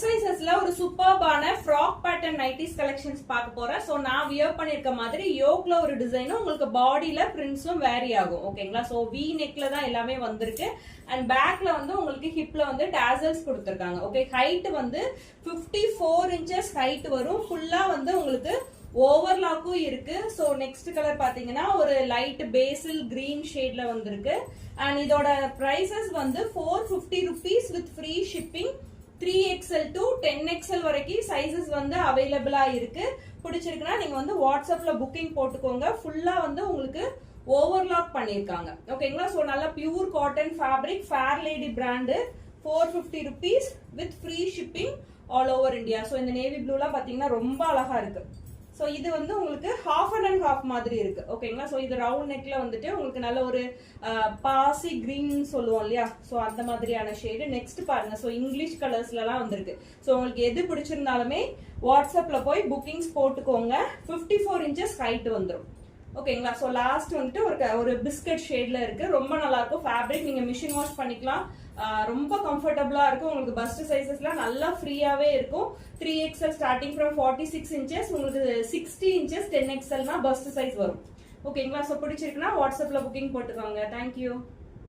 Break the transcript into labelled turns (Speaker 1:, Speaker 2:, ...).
Speaker 1: சைஸஸ்ல ஒரு சூப்பர்பான frock pattern nighties collections பார்க்க போறேன். சோ நான் வியர் பண்ணிருக்க மாதிரி யோக்ல ஒரு டிசைனும் உங்களுக்கு பாடியில பிரிண்ட்ஸும் வேரி ஆகும். ஓகேங்களா? சோ வி நெக்ல தான் எல்லாமே வந்திருக்கு. அண்ட் பேக்ல வந்து உங்களுக்கு ஹிப்ல வந்து டாசல்ஸ் கொடுத்திருக்காங்க. ஓகே, ஹைட் வந்து 54 இன்ச்சஸ் ஹைட் வரும். ஃபுல்லா வந்து உங்களுக்கு ஓவர்லாக்கும் இருக்கு. சோ நெக்ஸ்ட் கலர் பாத்தீங்கன்னா ஒரு லைட் பேசில் கிரீன் ஷேட்ல வந்திருக்கு. அண்ட் இதோட பிரைசஸ் வந்து 450 rupees with free shipping. 3XL to 10XL வரைக்கும் சைஸஸ் வந்து அவைலபிளா இருக்கு. பிடிச்சிருக்குன்னா நீங்க வந்து வாட்ஸ்அப்ல புக்கிங் போட்டுக்கோங்க. ஃபுல்லா வந்து உங்களுக்கு ஓவர்லாக் பண்ணிருக்காங்க. ஓகேங்களா? சோ நல்ல pure cotton fabric, fair lady brand. 450 rupees with free shipping all over India. So இந்த நேவி ப்ளூலாம் பாத்தீங்கன்னா ரொம்ப அழகா இருக்கு. சோ இது வந்து உங்களுக்கு ஹாஃப் அண்ட் ஹாஃப் மாதிரி இருக்கு. ஓகேங்களா? சோ இது ரவுண்ட் நெக்ல வந்துட்டு உங்களுக்கு நல்ல ஒரு பாசி கிரீன் சொல்லுவோம் இல்லையா? சோ அந்த மாதிரியான ஷேடு. நெக்ஸ்ட் பாருங்க. சோ இங்கிலீஷ் கலர்ஸ்ல எல்லாம் வந்திருக்கு. சோ உங்களுக்கு எது பிடிச்சிருந்தாலுமே வாட்ஸ்அப்ல போய் புக்கிங்ஸ் போட்டுக்கோங்க. 54 இன்ச்சஸ் ஹைட் வந்துடும். ஓகேங்களா? சோ லாஸ்ட் வந்துட்டு ஒரு பிஸ்கட் ஷேட்ல இருக்கு. ரொம்ப நல்லா இருக்கும். ஃபேப்ரிக் நீங்க மிஷின் வாஷ் பண்ணிக்கலாம். ரொம்ப கம்ஃபர்டபுளா இருக்கும். உங்களுக்கு பஸ்ட் சைசஸ்லாம் நல்லா ஃப்ரீயாவே இருக்கும். 3XL ஸ்டார்டிங் ஃப்ரம் 46 இன்ச்சஸ், உங்களுக்கு 60 இன்ச்சஸ் 10XL பஸ்ட் சைஸ் வரும். ஓகேங்களா? சோ பிடிச்சிருக்குன்னா வாட்ஸ்அப்ல புக்கிங் போட்டுக்கோங்க. தேங்க்யூ.